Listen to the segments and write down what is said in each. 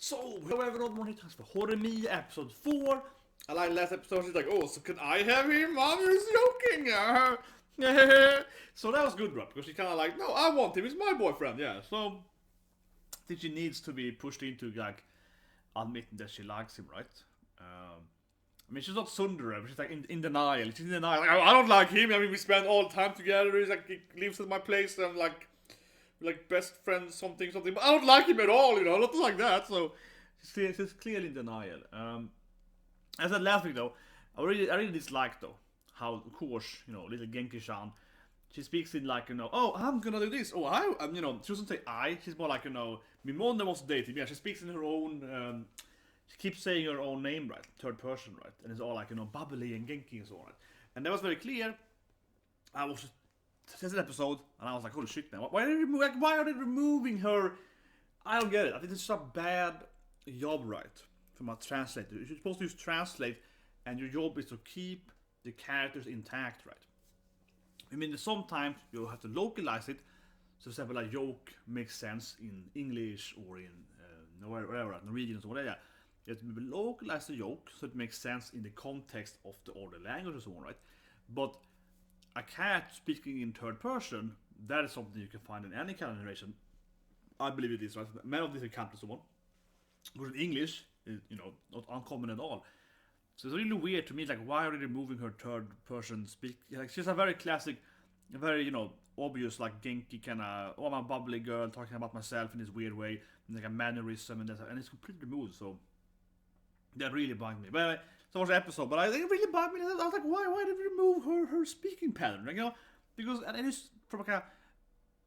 So, we have another one times for Horimiya episode 4. I like last episode, she's like, oh, so can I have him? Mom is joking. So that was good, right? Because she kind of like, no, I want him. He's my boyfriend. Yeah. So I think she needs to be pushed into like admitting that she likes him, right? I mean, she's not Sundara, but she's like in denial. She's in denial. Like, I don't like him. I mean, we spend all the time together. He's like, he lives at my place, and like best friends, something. But I don't like him at all. You know, nothing like that. So she's clearly in denial. As I said last week, though, I really dislike though how, of course, you know, little Genki-chan, she speaks in like, you know, oh, I'm gonna do this. Oh, you know, she doesn't say I. She's more like, you know, Mimon wants to date him. Yeah, she speaks in her own. She keeps saying her own name, right, third person, right, and it's all like, you know, bubbly and Genki and so on. Right? And that was very clear. I was just an episode, and I was like, holy shit, man, why are they removing her? I don't get it. I think it's a bad job, right, from a translator. You're supposed to use translate, and your job is to keep the characters intact, right? I mean, sometimes you have to localize it. So, for example, a joke makes sense in English or in whatever, Norwegian or whatever. You have to localize the joke so it makes sense in the context of the other language and so on, right? But a cat speaking in third person, that is something you can find in any kind of narration. I believe it is, right? Many of these are countries and so on. But in English, you know, not uncommon at all. So it's really weird to me, like, why are they removing her third person speak? Like, she's a very classic, very, you know, obvious, like, Genki kind of, oh, I'm a bubbly girl talking about myself in this weird way, and like a mannerism, and it's completely removed, so that really bugged me. But anyway, so much episode, but it really bugged me. I was like, why did we remove her speaking pattern? Like, you know, because, and it is from like a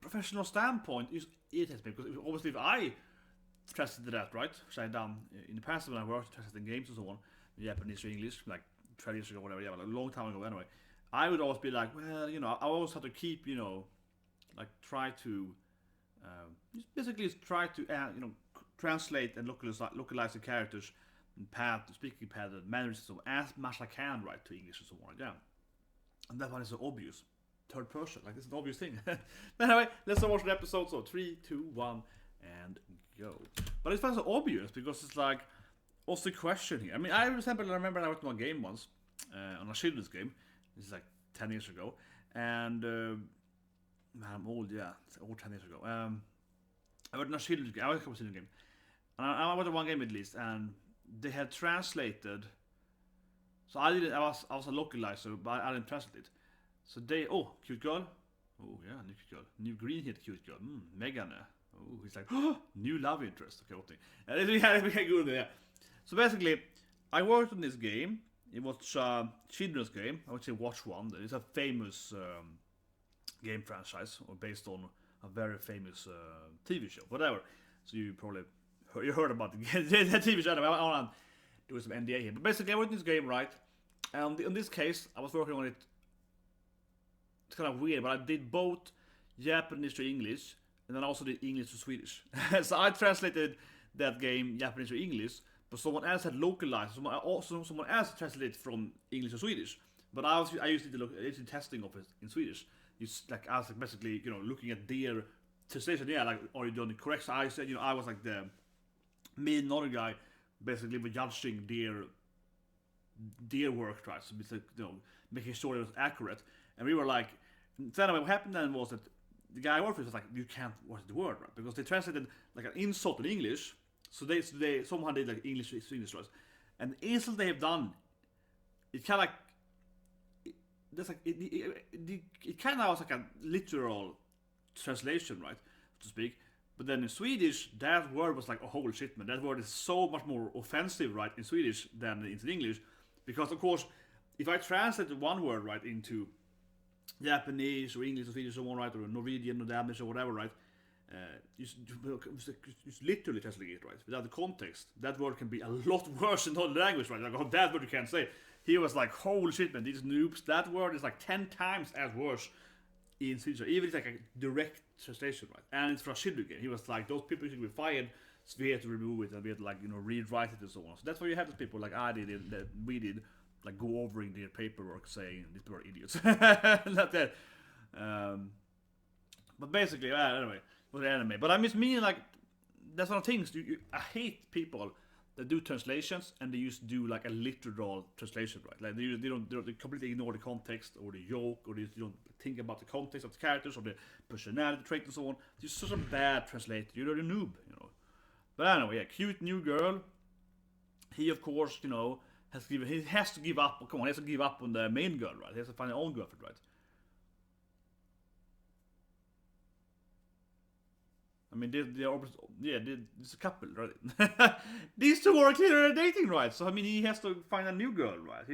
professional standpoint, it irritates me, because obviously if I translated that, right, which I done in the past when I worked translating games and so on, Japanese or English, like 20 years ago, whatever, yeah, like a long time ago anyway, I would always be like, well, you know, I always have to keep, you know, like try to, basically try to, you know, translate and localize the characters, and speaking pattern, mannerisms, as much as I can, right, to English and so on, yeah. And that one is so obvious. Third person, like, it's an obvious thing. But anyway, let's watch the episode, so 3, 2, 1, and go. But it's so obvious, because it's like, what's the question here? I mean, I remember I went to a game once, on a children's game. This is like 10 years ago. And, man, I'm old, yeah. It's over 10 years ago. I went to a children's game. I went to a children's game. And I went to one game at least, and they had translated. So I was a localizer, but I didn't translate it. So they, oh, cute girl. Oh, yeah, new cute girl. New green hit cute girl. Megane. Oh, he's like, oh, new love interest. Okay, what thing? Yeah, good, yeah. So basically, I worked on this game. It was a children's game. I would say watch one. It's a famous game franchise, or based on a very famous TV show. Whatever. So you probably heard about the TV show. I want to do some NDA here. But basically, I worked on this game, right? And in this case, I was working on it. It's kind of weird, but I did both Japanese to English, and then also did English to Swedish. So I translated that game Japanese to English, but someone else had localized. Someone else translated from English to Swedish. But I used the testing of it in Swedish. I was basically, you know, looking at their translation. Yeah, like, are you doing the correct? So I said, you know, I was like the main other guy, basically, but judging their work, right? So it's like, you know, making sure it was accurate. And we were like, so anyway, what happened then was that the guy I worked with was like, you can't watch the word, right? Because they translated like an insult in English. So they somehow did like English to English, right? And the insult they have done, it kind of like, it kind of was like a literal translation, right, to speak. But then in Swedish, that word was like, oh, holy shit, man, that word is so much more offensive, right, in Swedish than in English. Because, of course, if I translated one word, right, into Japanese or English or Swedish or so on, right, or Norwegian or Danish or whatever, right, you literally translate it, right, without the context. That word can be a lot worse in other language, right? Like, oh, that word you can't say. He was like, holy shit, man, these noobs. That word is like 10 times as worse in Swedish. Even it's like a direct translation, right? And it's for a children game. He was like, those people should be fired, so we had to remove it, and we had to, like, you know, rewrite it and so on. So that's why you have those people like I did, and that we did, like, go over in their paperwork saying these people are idiots. Not that. But basically, anyway, with the anime. But I mean, like, that's one of the things. I hate people that do translations and they used to do like a literal translation, right? Like they completely ignore the context or the joke, or they don't think about the context of the characters or the personality trait and so on. You're such a bad translator. You're a noob, you know. But anyway, yeah, cute new girl. He of course, you know, he has to give up. Come on, he has to give up on the main girl, right? He has to find his own girlfriend, right? I mean, it's a couple, right? These two are clearly dating, right? So I mean, he has to find a new girl, right?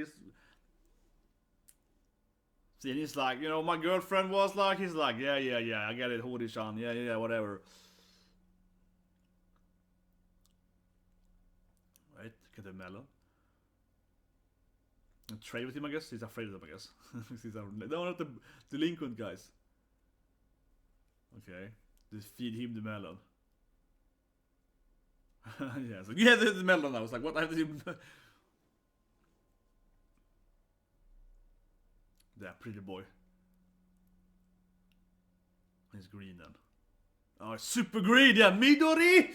He's like, you know, my girlfriend was like, he's like, yeah, I get it, Hori-chan, yeah, whatever. Right, get the melon. And trade with him, I guess. He's afraid of them, I guess. No, not the delinquent guys. Okay. Just feed him the melon. Yeah, so yeah, the melon. I was like, what? I have to do. That pretty boy. He's green then. Oh, super green, yeah, Midori!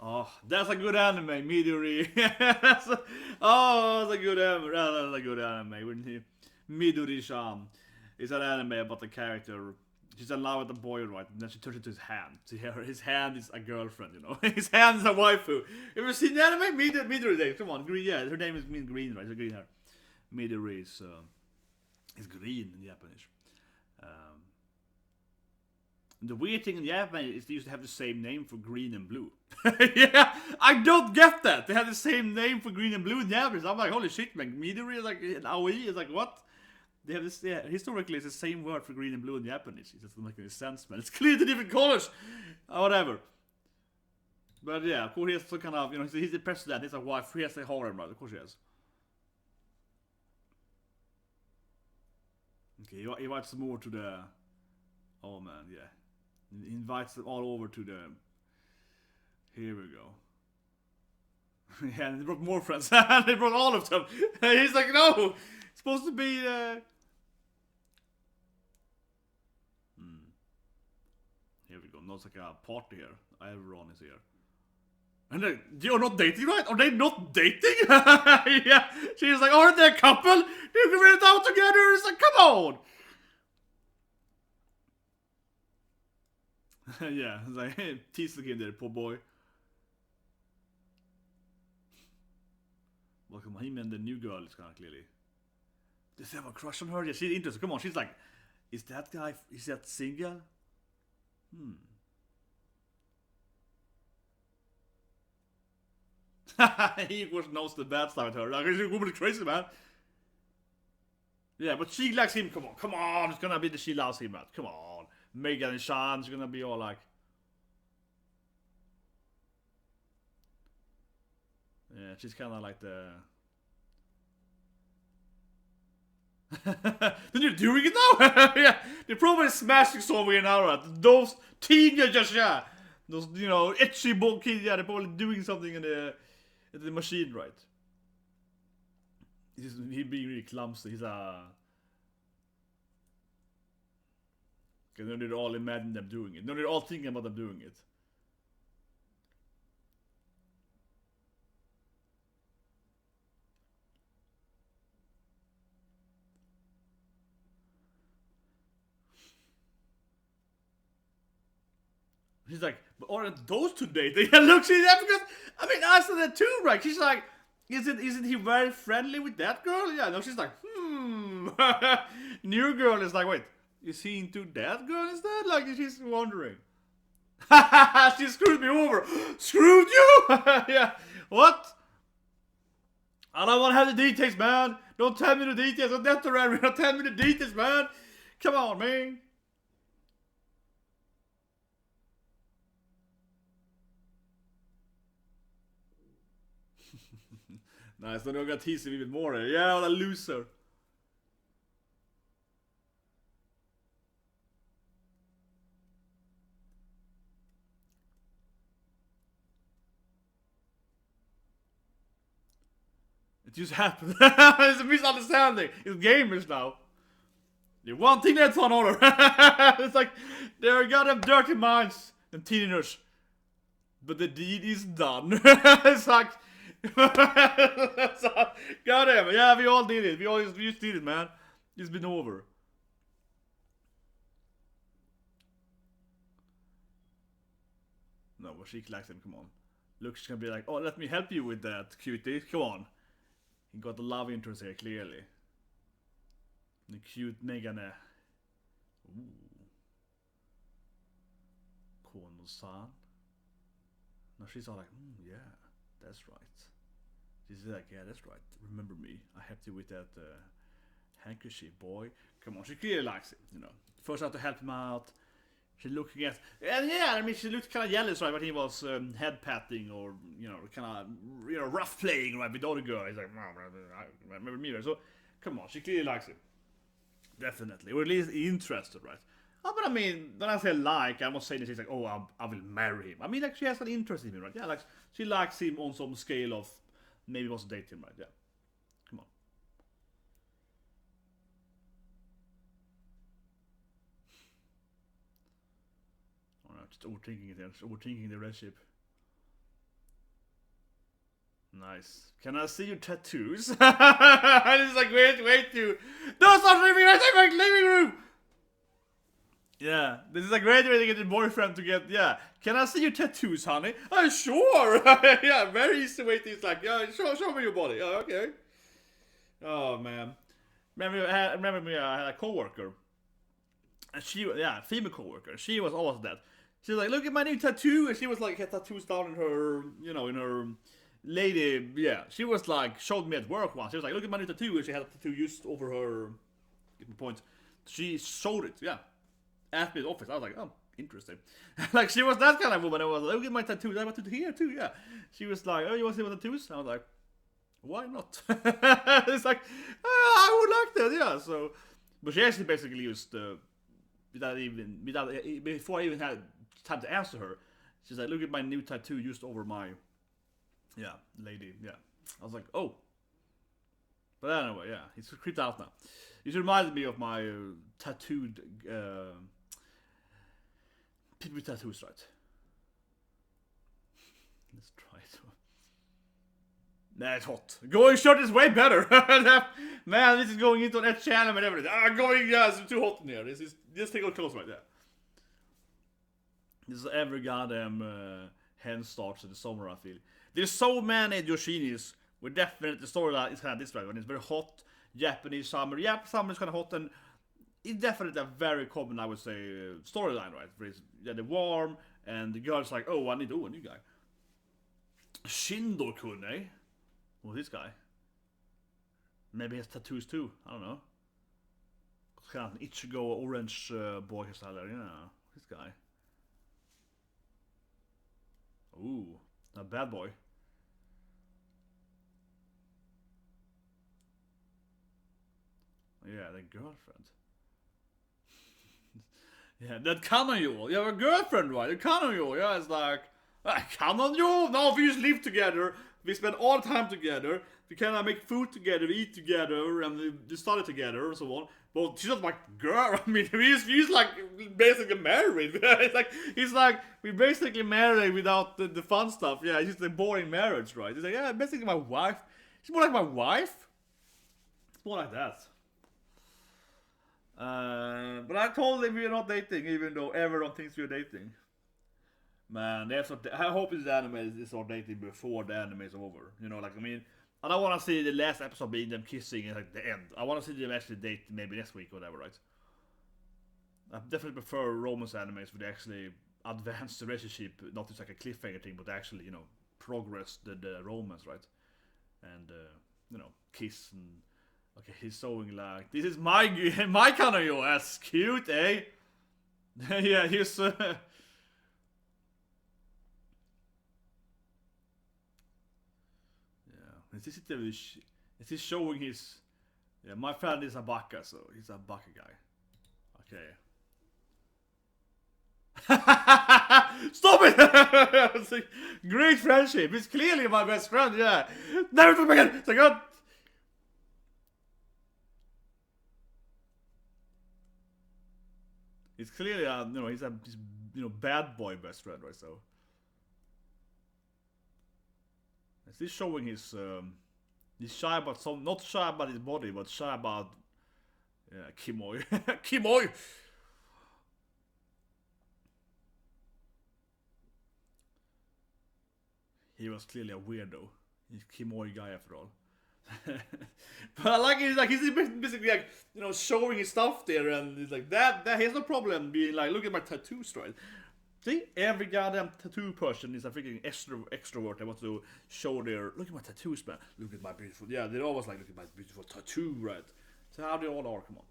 Oh, that's a good anime, Midori. That's a good anime. That's a good anime. Midori-chan. It's an anime about the character. She's in love with the boy, right? And then she turns into his hand. See, his hand is a girlfriend, you know. His hand is a waifu. You ever seen the anime? Midori. Come on, green. Yeah, her name is mean green, right? Her green hair. Midori is green in Japanese. The weird thing in Japan is they used to have the same name for green and blue. Yeah, I don't get that. They have the same name for green and blue in Japanese. I'm like, holy shit, man. Midori is like an AOE. Is like, what? They have this, yeah, historically it's the same word for green and blue in Japanese. It doesn't make any sense, man. It's clearly different colors. Whatever. But yeah, of course he has some kind of, you know, he's the president, he's a wife, he has a harem, right? Of course he has. Okay, he invites them more to the, oh man, yeah. He invites them all over to the, here we go. Yeah, and they brought more friends. They brought all of them. He's like, no, it's supposed to be, Here we go. No, it's like a party here. Everyone is here. And you're not dating, right? Are they not dating? Yeah. She's like, aren't they a couple? They went out together. It's like, come on. Yeah. It's like, hey, teasing him there, poor boy. Welcome him and the new girl is kind of clearly. Does he have a crush on her? Yeah, she's interested. Come on. She's like, is that guy, is that single? He of course knows the bad side with her. Like, she's a crazy, man. Yeah, but she likes him. Come on. It's gonna be that she loves him, man. Come on. Megane and Sean's gonna be all like. Yeah, she's kind of like the. Then you're doing it now? Yeah, they're probably smashing somewhere now, right? Those teenagers, yeah. Those, you know, itchy ball kids, yeah, they're probably doing something in the machine, right? He's being really clumsy. He's a. Okay, now they're all imagining them doing it. No, they're all thinking about them doing it. She's like, but aren't those two dating? Yeah, look, she's that because I mean, I said that too, right? She's like, isn't he very friendly with that girl? Yeah, no, she's like, New girl is like, wait, is he into that girl instead? Like, she's wondering. She screwed me over. Screwed you? Yeah. What? I don't want to have the details, man. Don't tell me the details. I'm not around. Don't tell me the details, man. Come on, man. Nice, then I got tease him even more. Yeah, what a loser. It just happened. It's a misunderstanding. It's gamers now. The one thing that's on order. It's like, they're got them dirty minds. Them teenagers. but the deed is done. It's like, goddamn, yeah, we all did it. We just did it, man. It's been over. No, but she likes him. Come on. Look, she's gonna be like, oh, let me help you with that, cutie. Come on. He got the love interest here, clearly. The cute megane. Ooh. Kono-san. Now she's all like, yeah, that's right. She's like, yeah, that's right. Remember me. I helped you with that handkerchief, boy. Come on, she clearly likes it, you know. First I have to help him out. She's looking at, and yeah, I mean, she looked kind of jealous, right? But he was head patting or, you know, kind of, rough playing, right, with the other girl. He's like, remember me, right? So, come on, she clearly likes him. Definitely, or at least interested, right? Oh, but I mean, when I say like, I'm not saying that she's like, oh, I will marry him. I mean, like, she has an interest in him, right? Yeah, like, she likes him on some scale of maybe wants to date him, right? Yeah. Come on. Alright, just overthinking it there. Just overthinking the relationship. Nice. Can I see your tattoos? This is like, wait to... No, stop leaving! I take my living room! Yeah, this is a great way to get your boyfriend to get, yeah. Can I see your tattoos, honey? Oh, sure! Yeah, very easy way to, it's like, yeah, show me your body. Oh, okay. Oh, man. Remember me, I had a coworker. And she, yeah, female coworker. She was always that. She was like, look at my new tattoo. And she was like, had tattoos down in her, you know, in her lady, yeah. She was like, showed me at work once. She was like, look at my new tattoo. And she had a tattoo just over her, get my point. She showed it, yeah. Asked me in the office. I was like, oh, interesting. Like, she was that kind of woman. I was like, look at my tattoos. I have a tattoo here too, yeah. She was like, oh, you want to see my tattoos? I was like, why not? It's like, I would like that, yeah. So, but she actually basically used, before I even had time to answer her, she's like, look at my new tattoo just over my, yeah, lady, yeah. I was like, oh. But anyway, yeah, he's creeped out now. It reminded me of my tattooed, people with tattoos, right? Let's try it. Nah, it's hot. Going short is way better. Man, this is going into an channel and everything. It's too hot in here. Just take a close right there. This is every goddamn hen starts in the summer, I feel. There's so many Yoshinis where definitely the storyline is kind of this right. When it's very hot, Japanese summer. Yeah, summer is kind of hot, and it's definitely a very common, I would say, storyline, right? Where it's, yeah, they're warm, and the girl's like, oh, I need a new guy. Shindo-kun, eh? Who's this guy? Maybe he has tattoos too. I don't know. Kind of an Ichigo orange boy style there, yeah. This guy. Ooh, a bad boy. Yeah, the girlfriend. Yeah, that Kanoyo. You have a girlfriend, right? The Kanoyo. Yeah, it's like, Kanoyo? No, we just live together. We spend all the time together. We kind of make food together, we eat together, and we study together, and so on. But she's not my girl. I mean, he's like basically married. He's like, we basically married without the fun stuff. Yeah, it's just a boring marriage, right? He's like, yeah, basically my wife. She's more like my wife. It's more like that. But I told him we're not dating, even though everyone thinks we're dating. Man, I hope this anime is not dating before the anime is over. You know, like, I mean, I don't want to see the last episode being them kissing at like, the end. I want to see them actually date maybe next week or whatever, right? I definitely prefer romance animes where they actually advance the relationship, not just like a cliffhanger thing, but actually, you know, progress the romance, right? And, you know, kiss and... Okay, he's showing like, this is my kind of yo, that's cute, eh? Yeah, he's... yeah, is he showing his... Yeah, my friend is a baka, so he's a baka guy. Okay. Stop it! It's like, great friendship, he's clearly my best friend, yeah. Never talk again! It's like, God! It's clearly, you know, he's bad boy best friend, right? So, He's showing his he's shy about some, not shy about his body, but shy about Kimoi. Kimoi. He was clearly a weirdo. He's Kimoi guy after all. But I like it, he's basically like, you know, showing his stuff there, and he's like that he has no problem being like, look at my tattoo stride. See, every goddamn tattoo person is a freaking extrovert. They want to show their, look at my tattoos, man. Look at my beautiful, yeah, they're always like, look at my beautiful tattoo, right? So how they all are, come on.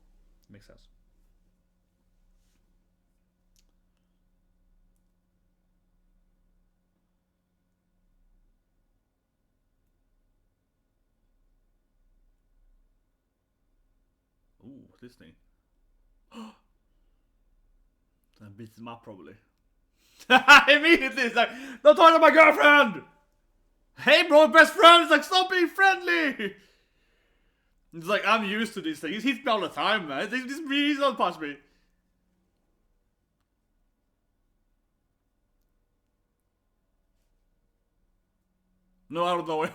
Makes sense. Ooh, what's this thing? That beats him up probably. Immediately it's like, don't talk to my girlfriend! Hey bro, best friend! It's like, stop being friendly! It's like, I'm used to this thing. He's hit me all the time, man. He's don't punch me. No, I don't know.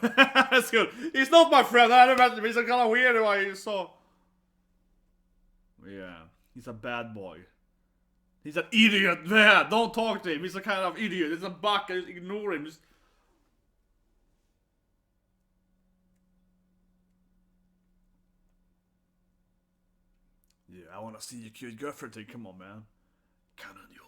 That's good. He's not my friend. I don't know. He's a kind of weird why you saw. Yeah, he's a bad boy. He's an idiot. Yeah, don't talk to him. He's a kind of idiot. He's a buck. Just ignore him. Just... Yeah, I want to see your cute girlfriend thing. Come on, man. Come on, you.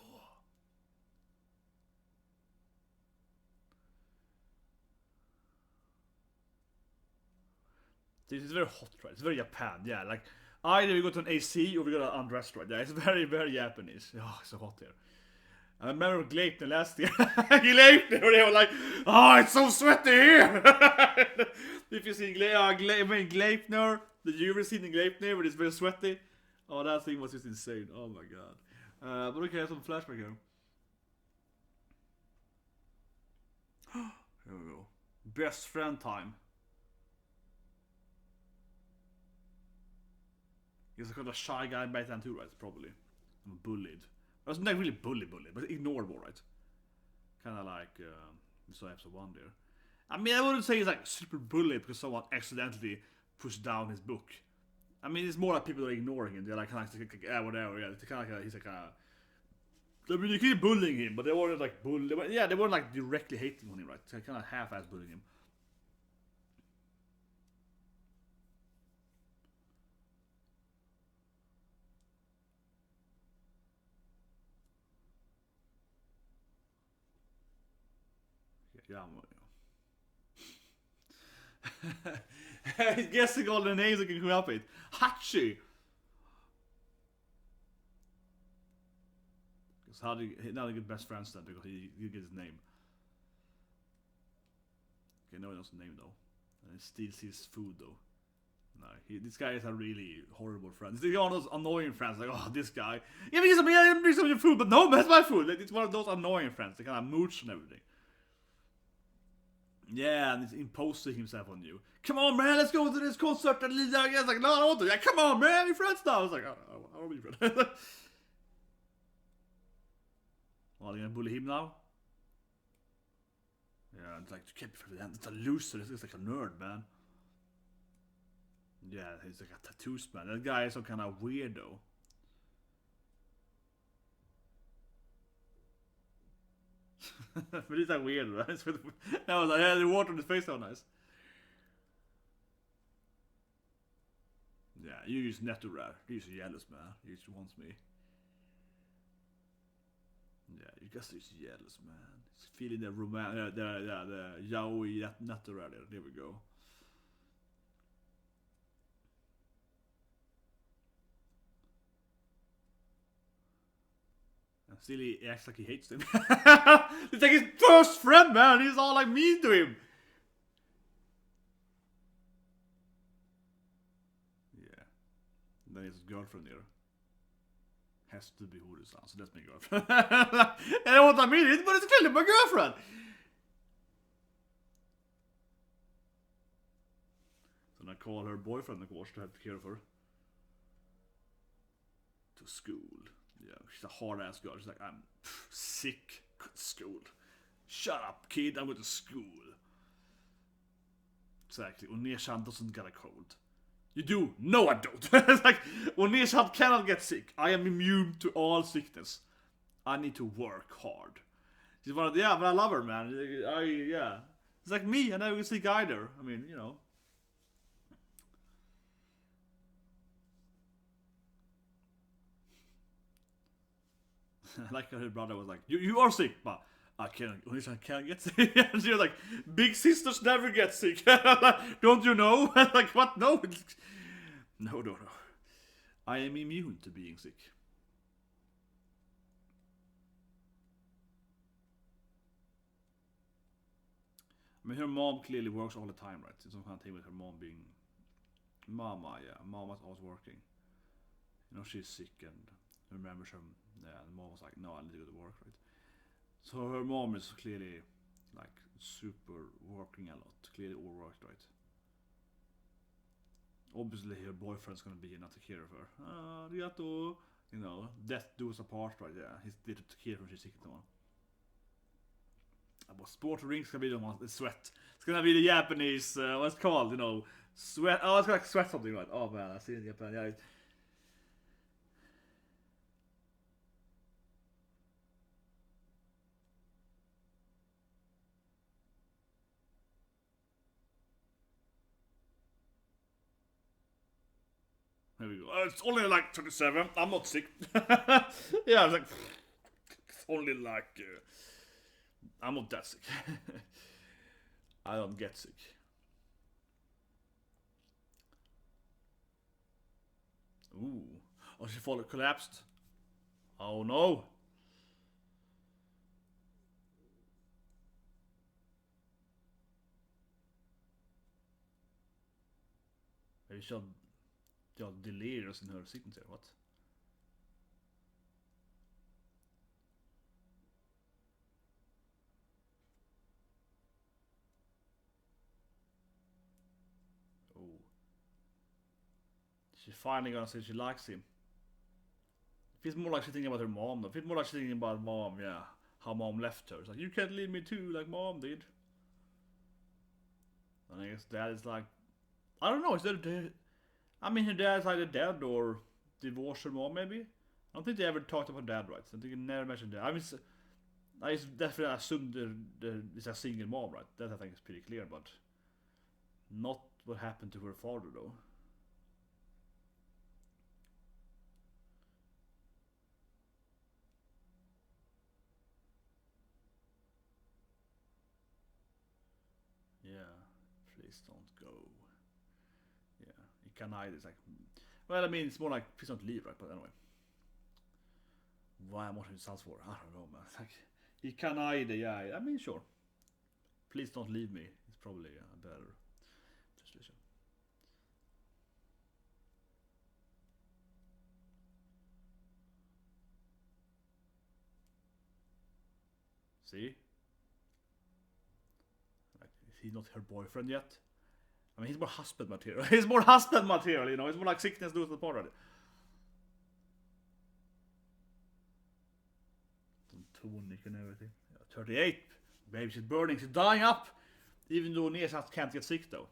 This is very hot, right? It's very Japan. Yeah, like either we go to an AC or we go to an undressed, right? Yeah, it's very, very Japanese. Oh, it's so hot here. I remember Gleipnir last year. Gleipnir, they were like, oh, it's so sweaty here. If you see Gleipnir, did you ever see the Gleipnir where it's very sweaty? Oh, that thing was just insane. Oh my god. But okay, some flashback here. Here we go. Best friend time. He's kind of a shy guy back then too, right? Probably. I'm bullied. I was not really bullied, but ignorable, right? Kind of like we saw episode 1 there. I mean, I wouldn't say he's like super bullied because someone accidentally pushed down his book. I mean, it's more like people are ignoring him. They're like, kind of like, whatever. Yeah, it's kind of like he's like I mean, you keep bullying him, but they weren't like yeah, they weren't like directly hating on him, right? They kind of half-ass bullying him. Yeah, guessing all the names I can come up with. Hachi. Because how do you now they get best friends then because you get his name. Okay, no one knows the name though. And he steals his food though. No, this guy is a really horrible friend. He's one of those annoying friends. Like, oh, this guy. Yeah, because I mean, I didn't bring some of your food, but no, that's my food. Like, it's one of those annoying friends. They kind of mooch and everything. Yeah, and he's imposing himself on you. Come on, man, let's go to this concert. And he's like, no, I don't want to. Yeah, come on, man, we're friends now. I was like, I want to be friends. Well, are you gonna bully him now? Yeah, it's like, you can't be friends with him. It's a loser. It's like a nerd, man. Yeah, he's like a tattoos man. That guy is some kind of weirdo. But it's like weird, right? I was like, yeah, the water on his face so nice. Yeah, you use natural. You use jealous, man. You just wants me. Yeah, you just use jealous, man. He's feeling the the yaoi natural. There we go. And still he acts like he hates him. It's like his first friend, man. He's all like mean to him. Yeah. And then his girlfriend here. Has to be Hori-san, so that's my girlfriend. And I want to mean it, but it's clearly my girlfriend. So I call her boyfriend, of course, to have to care of her. To school. Yeah, she's a hard ass girl. She's like, I'm sick. Quit school. Shut up, kid. I'm going to school. Exactly. One-chan doesn't get a cold. You do? No, I don't. It's like, one-chan cannot get sick. I am immune to all sickness. I need to work hard. She's one of, yeah, but I love her, man. Yeah. It's like me, I never get sick either. I mean, you know. Like her brother was like, you are sick, but I can't get sick. And she was like, big sisters never get sick. Don't you know? Like, what? No. No. I am immune to being sick. I mean, her mom clearly works all the time, right? It's some kind of thing with her mom being Mama, yeah. Mama's always working. You know, she's sick and remembers her. Yeah, and mom was like, no, I need to go to work, right? So her mom is clearly like super working a lot. Clearly overworked, right? Obviously her boyfriend's gonna be here not to care of her. Arigato. You know, death do us apart, right? Yeah, he's there to care when she's sick and one. But sport rings gonna be the one, the sweat. It's gonna be the Japanese, what's it called, you know, sweat. Oh, it's like sweat something, right? Oh man, I see it in Japan, yeah. There we go. It's only like 27. I'm not sick. Yeah, I was like, it's only like, I'm not that sick. I don't get sick. Ooh. Oh, she collapsed. Oh no. Maybe she'll delirious in her signature. What? Oh. She's finally gonna say she likes him. It feels more like she's thinking about her mom though. It feels more like she's thinking about mom, yeah. How mom left her. It's like, you can't leave me too, like mom did. And I guess dad is like, I don't know, is that I mean, her dad's either dead or divorced her mom, maybe? I don't think they ever talked about dad rights. I think they never mentioned that. I mean, I definitely assumed it's a single mom, right? That I think is pretty clear, but not what happened to her father, though. Yeah, please don't go. Yeah, Ikanai is like, well, I mean, it's more like please don't leave, right? But anyway, why I'm watching South for? I don't know, man. It's like Ikanai, yeah. I mean, sure. Please don't leave me. It's probably a better translation. See? Like, is he not her boyfriend yet? I mean, he's more husband material. He's more husband material, you know. It's more like sickness due to the party. Tonic and everything. Yeah, 38. Baby, she's burning. She's dying up. Even though Nia can't get sick, though.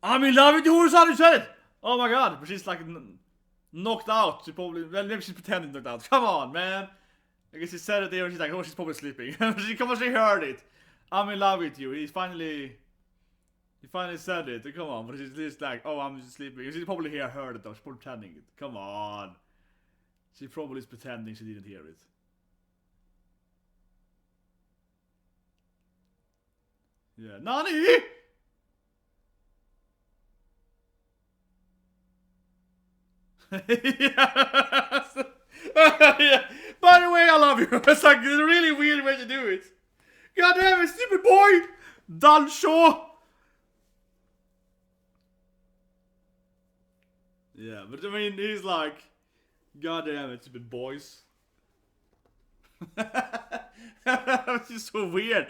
I'm in love with you, Hori-san, you said it! Oh my god, but she's like knocked out. She probably, well, maybe she's pretending knocked out. Come on, man. I guess she said it there and she's like, oh, she's probably sleeping. She heard it. I'm in love with you. He finally said it. Come on, but she's just like, oh, I'm just sleeping. She probably heard it though. She's probably pretending it. Come on. She probably is pretending she didn't hear it. Yeah. Nani? Yes. Yeah. By the way, I love you. It's like a really weird way to do it. God damn it, stupid boy! Dansho! Yeah, but I mean, he's like, God damn it, stupid boys. It's just so weird.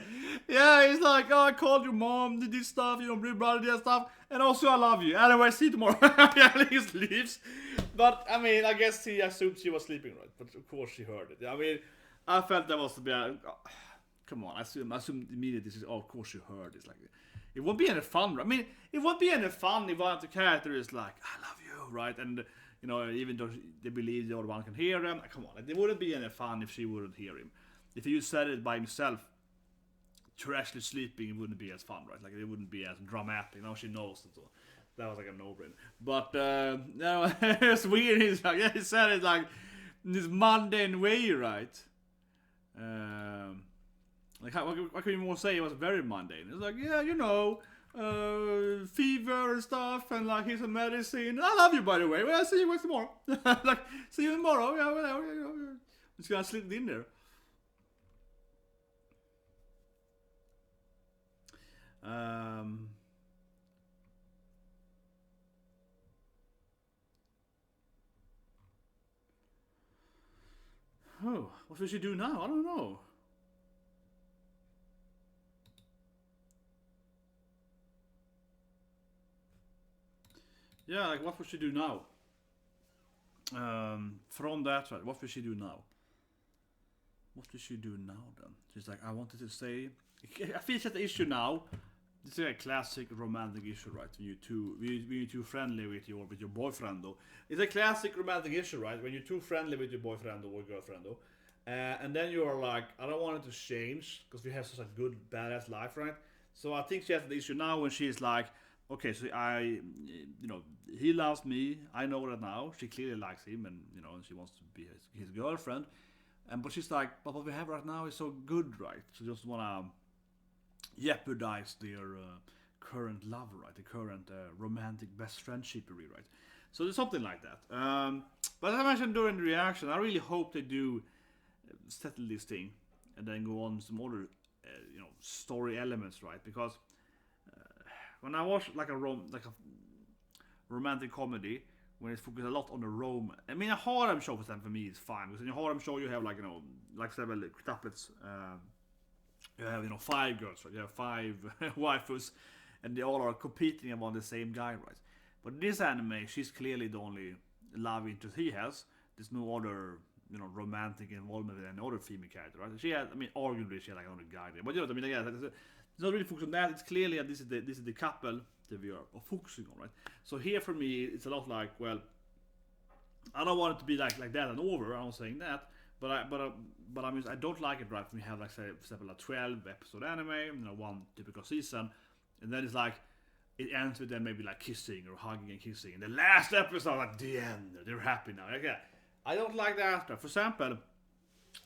Yeah, he's like, oh, I called your mom, did this stuff, you know, brother did that stuff, and also I love you. Anyway, see you tomorrow. Yeah, he just leaves. But I mean, I guess he assumed she was sleeping, right? But of course she heard it. I mean, I felt that was to be. Come on, I assumed immediately. Oh, of course you heard it. Like, it won't be any fun. Right? I mean, it won't be any fun if one of the characters is like, "I love you," right? And even though they believe the other one can hear them, come on, like, it wouldn't be any fun if she wouldn't hear him. If he just said it by himself, to actually sleeping, it wouldn't be as fun, right? Like it wouldn't be as dramatic. Now she knows and so. That was like a no-brainer. But no, it's weird. He's like, yeah, he said it like in this mundane way, right? Like what can you more say? It was very mundane. It's like, yeah, fever and stuff, and like here's some medicine. I love you, by the way. Well, I'll see you tomorrow. Like, see you tomorrow. Yeah, whatever. I'm just gonna slip in there. Oh, what should she do now? I don't know. Yeah, like what would she do now? From that, right? What will she do now? What will she do now then? She's like, I wanted to say. I feel that the issue now. This is a classic romantic issue, right? When you're too friendly with your boyfriend, though. It's a classic romantic issue, right? When you're too friendly with your boyfriend or girlfriend, though. And then you are like, I don't want it to change because we have such a good, badass life, right? So I think she has the issue now when she's like, okay, so he loves me. I know that now. She clearly likes him, and and she wants to be his girlfriend. But she's like, but what we have right now is so good, right? She just wanna jeopardize their current love, right? The current romantic best friendship-y, right? So there's something like that. But as I mentioned during the reaction, I really hope they do settle this thing and then go on some other, story elements, right? Because when I watch like a romantic comedy, when it's focused a lot on the romance. I mean, a harem show for me is fine because in a harem show you have like several couplets. You have 5 girls, right? You have 5 waifus, and they all are competing about the same guy, right? But in this anime, she's clearly the only love interest he has. There's no other romantic involvement with any other female character, right? She had, arguably she had like another guy there, but you know what I mean? Yeah, it's not really focused on that. It's clearly that this is the couple that we are focusing on, right? So here for me, it's a lot like, well, I don't want it to be like that and over. I'm not saying that. But I mean, I don't like it, right? When we have like, say, for example, a 12 episode anime, one typical season, and then it's like it ends with them maybe like kissing or hugging and kissing, and the last episode, like the end, they're happy now. Okay, I don't like that. For example,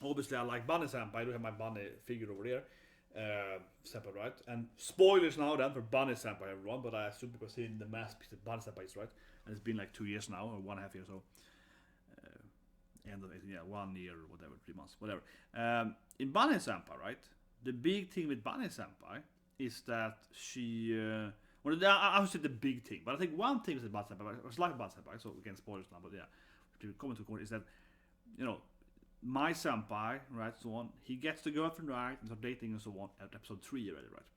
obviously I like Bunny Senpai. I do have my Bunny figure over there, Senpai, right? And spoilers now then for Bunny Senpai, everyone. But I assume because in the masterpiece that Bunny Senpai is, right? And it's been like 2 years now, or 1.5 years, so. End of it, 1 year or whatever, 3 months, whatever. In Bunny Senpai, right? The big thing with Bunny Senpai is that she. I would say the big thing, but I think one thing with Bunny Senpai, it's like Bunny Senpai, so again, spoilers now, but yeah, to comment to court is that, my senpai, right, so on, he gets the girlfriend, right, and start dating and so on at episode 3 already, right?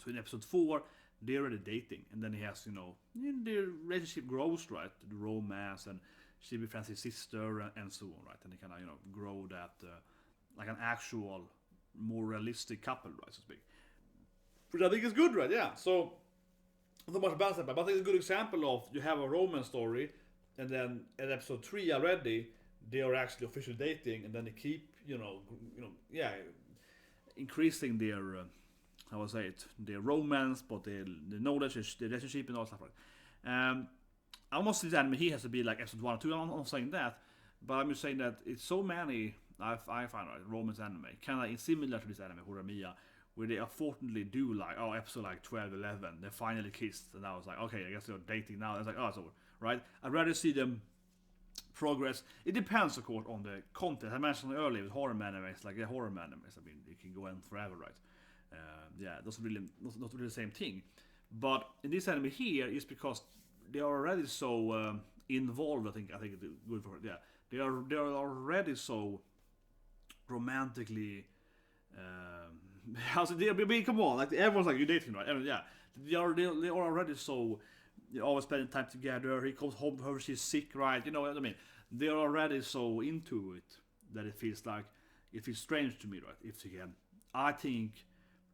So in episode 4, they're already dating, and then he has, the relationship grows, right? The romance, and she befriends his sister and so on, right? And they kind of, grow that like an actual, more realistic couple, right, so to speak. Which I think is good, right? Yeah. So, not much about that, but I think it's a good example of you have a romance story, and then at episode 3 already, they are actually officially dating, and then they keep, increasing their, how I say it, their romance, but the knowledge, the relationship, and all stuff, right? Almost this anime here has to be like episode 1 or 2. I'm not saying that, but I'm just saying that it's so many. I find right, romance anime kind of similar to this anime Horimiya, where they unfortunately do like episode like 12, 11, they finally kissed, and I was like, okay, I guess they're dating now. It's like, it's over, right? I'd rather see them progress. It depends, of course, on the content. I mentioned earlier with horror animes, like horror animes. I mean, it can go on forever, right? That's really not really the same thing. But in this anime here, it's because they are already so involved. I think it's good for it. Yeah, they are already so romantically. Come on, like everyone's like, you're dating, right? Yeah, they are already so They always spending time together. He comes home to her, she's sick, right? You know what I mean? They're already so into it that it feels strange to me, right? If again, I think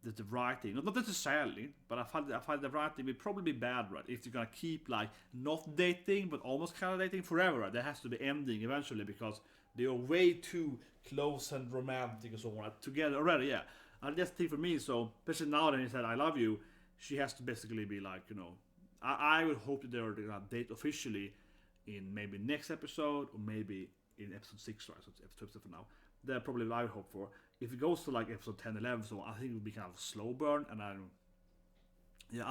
that the writing, not necessarily, but I find the writing will probably be bad, right? If they're gonna keep like not dating but almost kind of dating forever, right? There has to be ending eventually because they are way too close and romantic and so on together already. Yeah, and that's the thing for me. So especially now that he said I love you, she has to basically be like, you know, I would hope that they're gonna date officially in maybe next episode or maybe in episode 6, right? So it's episode 2 for now. That's probably what I would hope for. If it goes to like episode 10, 11, so I think it would be kind of a slow burn, and I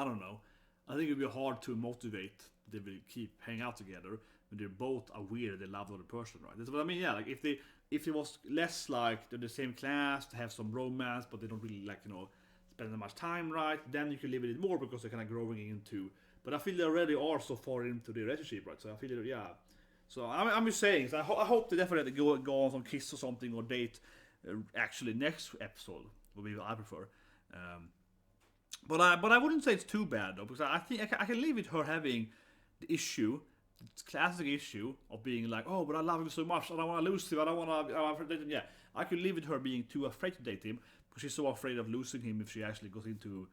don't know. I think it would be hard to motivate. They will keep hanging out together when they're both aware they love the other person, right? That's what I mean. Yeah, like if it was less like they're the same class, to have some romance, but they don't really like, you know, spend that much time, right? Then you can live with it more because they're kind of growing into. But I feel they already are so far into the relationship, right? So I feel yeah. So I'm just saying. So I hope they definitely go on some kiss or something or date. Actually, next episode would be what I prefer. But I wouldn't say it's too bad though, because I think I can live with her having the issue, the classic issue of being like, oh, but I love him so much, I don't want to lose him, I don't want to date him. Yeah, I could live with her being too afraid to date him because she's so afraid of losing him if she actually goes into,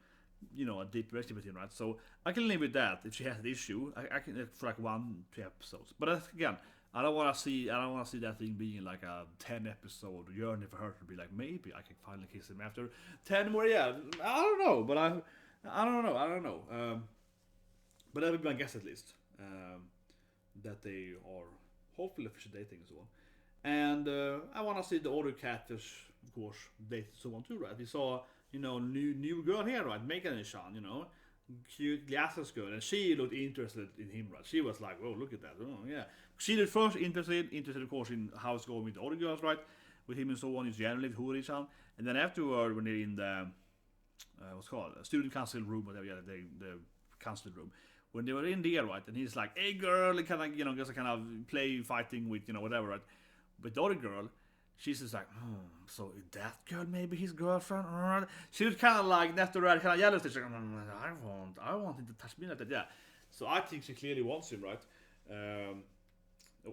you know, a deep relationship with him, right? So I can live with that if she has the issue. I can for like 1-2 episodes. But again, I don't want to see that thing being like a 10 episode yearning for her to be like, maybe I can finally kiss him after 10 more. Yeah, I don't know, but I don't know. But that would be my guess at least. That they are hopefully officially dating and so on. And I want to see the other characters, of course, date so on too, right? We saw, you know, new girl here, right? Megane-chan, you know, cute glasses girl, and she looked interested in him, right? She was like, "Whoa, look at that!" Oh, yeah. She looked first interested, of course, in how it's going with the other girls, right? With him and so on, is generally with Hori-chan, and then afterward, when they're in the what's called student council room, whatever, yeah, the council room. When they were in there, right, and he's like, "Hey, girl," and kind of, you know, just kind of play fighting with, you know, whatever, right? But the other girl, she's just like, so is that girl maybe his girlfriend? She was kind of like left to right, kind of yellow. She's like, I want him to touch me like that. Yeah. So I think she clearly wants him, right?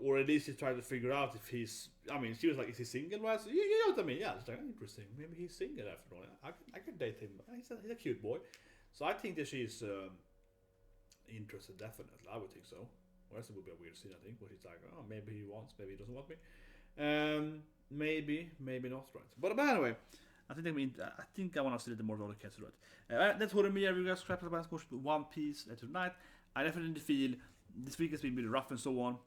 Or at least she's trying to figure out if he's. I mean, she was like, is he single, right? So, you know what I mean? Yeah. It's like, interesting. Maybe he's single after all. I could date him. He's a cute boy. So I think that she's interested. Definitely, I would think so. Or else it would be a weird scene, I think, where she's like, oh, maybe he wants, maybe he doesn't want me. Maybe not, right? But anyway, I think I want to see the more other cats, right? That's Horimiya. We got scrapped about One Piece tonight. I definitely feel this week has been really rough and so on.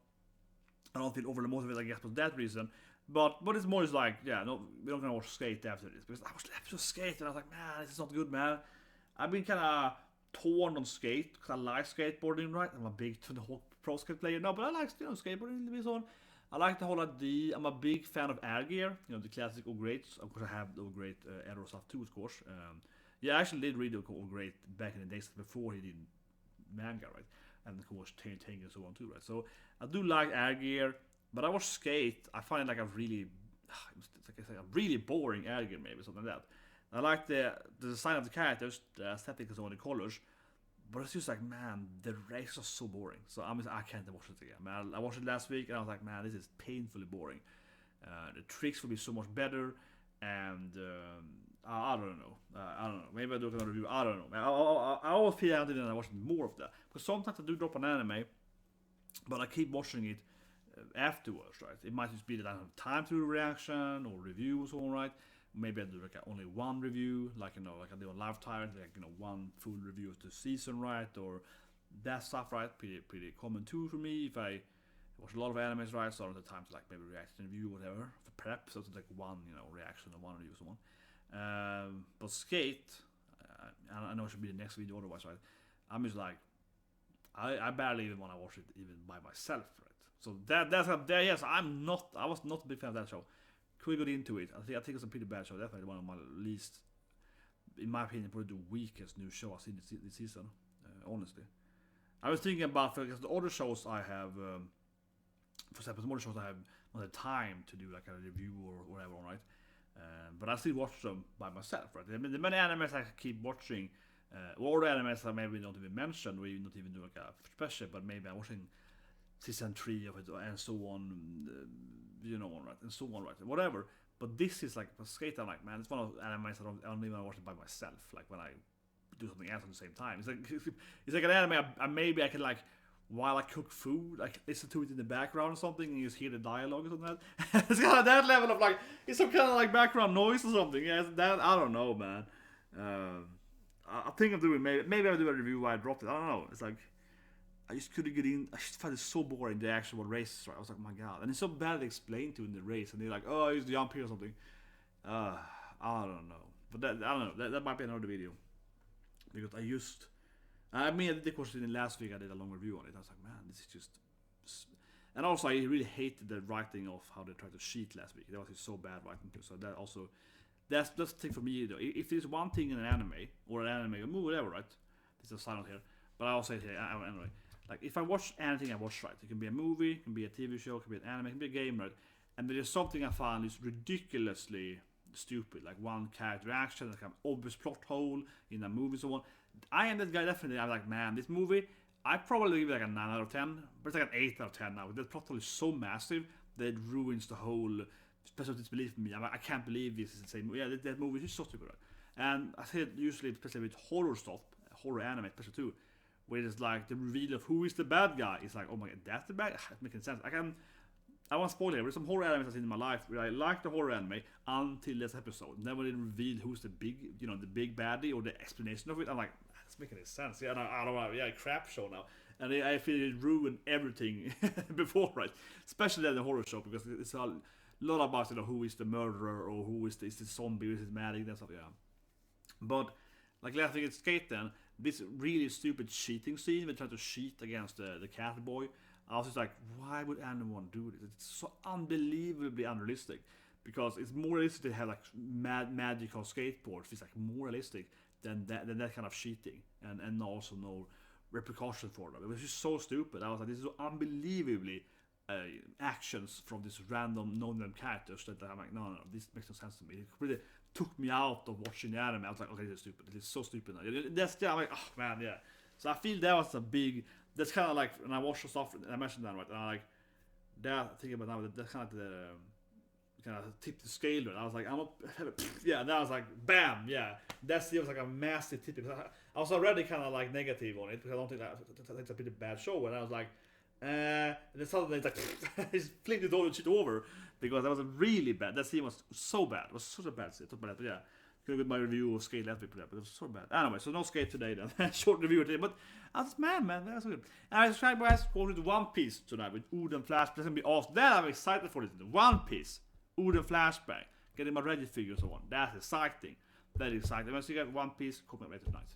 I don't feel overly motivated, I guess, for that reason. But it's more just like, yeah, no, we're not gonna watch Skate after this because I watched the episode of Skate and I was like, man, this is not good, man. I've been kind of torn on Skate because I like skateboarding, right? I'm a big pro skate player now, but I like, you know, skateboarding a little bit so on. I like the whole idea. I'm a big fan of air gear, you know, the classic or greats. Of course, I have the great aero stuff too, of course. Yeah, I actually did read the great back in the days before he did manga, right? And of course, Tank and so on too, right? So I do like air gear, but I watch Skate. I find it like a really boring air gear, maybe something like that. I like the design of the characters, the aesthetic and so on, the colors. But it's just like, man, the race was so boring. So I can't watch it again. Man, I watched it last week and I was like, man, this is painfully boring. The tricks will be so much better, and I don't know. Maybe I do another review. I don't know. I always feel out and I watch more of that because sometimes I do drop an anime, but I keep watching it afterwards. Right? It might just be that I don't have time to do a reaction or reviews, all right. Maybe I do like only one review, like I do on Live Tyrant, like one full review of the season, right? Or that stuff, right? Pretty common too for me. If I watch a lot of animes, right? So I don't have time to like maybe react and review, whatever. For prep, so it's like one, reaction or one review, so on. But Skate, I know it should be the next video otherwise, right? I'm just like, I barely even want to watch it even by myself, right? So yes, I was not a big fan of that show. We got into it. I think it's a pretty bad show. Definitely one of my least, in my opinion, probably the weakest new show I've seen this season. Honestly, I was thinking about because the other shows I have, for example, some other shows I have not the time to do like a review or whatever, right? But I still watch them by myself, right? The many animes I keep watching, Or the animes that maybe not even mentioned, we not even do like a special, but maybe I'm watching season 3 of it and so on, right, and so on, right, whatever. But this is like a skate. I'm like, man, it's one of the animes I don't even watch it by myself. Like when I do something else at the same time, it's like an anime. Maybe I can like while I cook food, like listen to it in the background or something, and you just hear the dialogue or something like that. It's kind of that level of like it's some kind of like background noise or something. Yeah, that I don't know, man. I think I'm doing maybe I'll do a review why I dropped it. I don't know. It's like I just couldn't get in. I just found it so boring, the actual race. Right? I was like, oh my god, and it's so badly explained to in the race, and they're like, oh, I used to jump here or something. I don't know, but I don't know. That might be another video because I did the course in last week. I did a long review on it. I was like, man, this is just. And also, I really hated the writing of how they tried to cheat last week. That was just so bad writing too. So that also. That's the thing for me though. If there's one thing in an anime or a movie, whatever, right? There's a silent here, but I'll say it here anyway. Like if I watch anything, I watch, right? It can be a movie, it can be a TV show, it can be an anime, it can be a game, right? And there's something I find is ridiculously stupid, like one character action, like an obvious plot hole in a movie, so on. I am that guy definitely. I'm like, man, this movie, I probably give it like a 9 out of 10, but it's like an 8 out of 10 now. The plot hole is so massive that it ruins the whole. Special disbelief in me. I can't believe this is the same. Yeah, that movie is so stupid. Right? And I say it usually, especially with horror stuff, horror anime, especially too, where it's like the reveal of who is the bad guy. It's like, oh my god, that's the bad guy. It's making sense. I won't spoil it. There's some horror animes I've seen in my life where I like the horror anime until this episode. And then when they reveal who's the big, the big baddie or the explanation of it, I'm like, that's making any sense. Yeah, I don't know. Yeah, crap show now. And I feel it ruined everything before, right? Especially the horror show because it's all. A lot about who is the murderer or who is the zombie, is it magic, that stuff, yeah. But like last week at Skate then, this really stupid cheating scene, they try to cheat against the cat boy. I was just like, why would anyone do this? It's so unbelievably unrealistic. Because it's more realistic to have like magical skateboards. It's like more realistic than that kind of cheating. And also no repercussion for them. It was just so stupid. I was like, this is so unbelievably actions from this random known characters that I'm like, no, this makes no sense to me. It really took me out of watching the anime. I was like, okay, this is stupid. This is so stupid. I'm like, oh man, yeah. So I feel that was a big. That's kind of like when I watched the stuff. I mentioned that right, and I like that thinking about now. That's kind of the kind of tip the scale. I was like, yeah. That was like, bam, yeah. That was like a massive tip. I was already kind of like negative on it because I don't think it's a pretty bad show. And I was like. And then suddenly it's like he flipped it all shit over because that was really bad. That scene was so bad. It was such a bad scene. But yeah, could have got my review of Skate last week for that, but it was so bad. Anyway, so no Skate today then. Short review today, but I was man, that was good. And I subscribed guys, going to One Piece tonight with Uden Flashback. That's gonna be awesome. Then I'm excited for it. One Piece, Uden Flashback, getting my Reddit figures on. That's exciting. That is exciting. When you get One Piece, comment later tonight.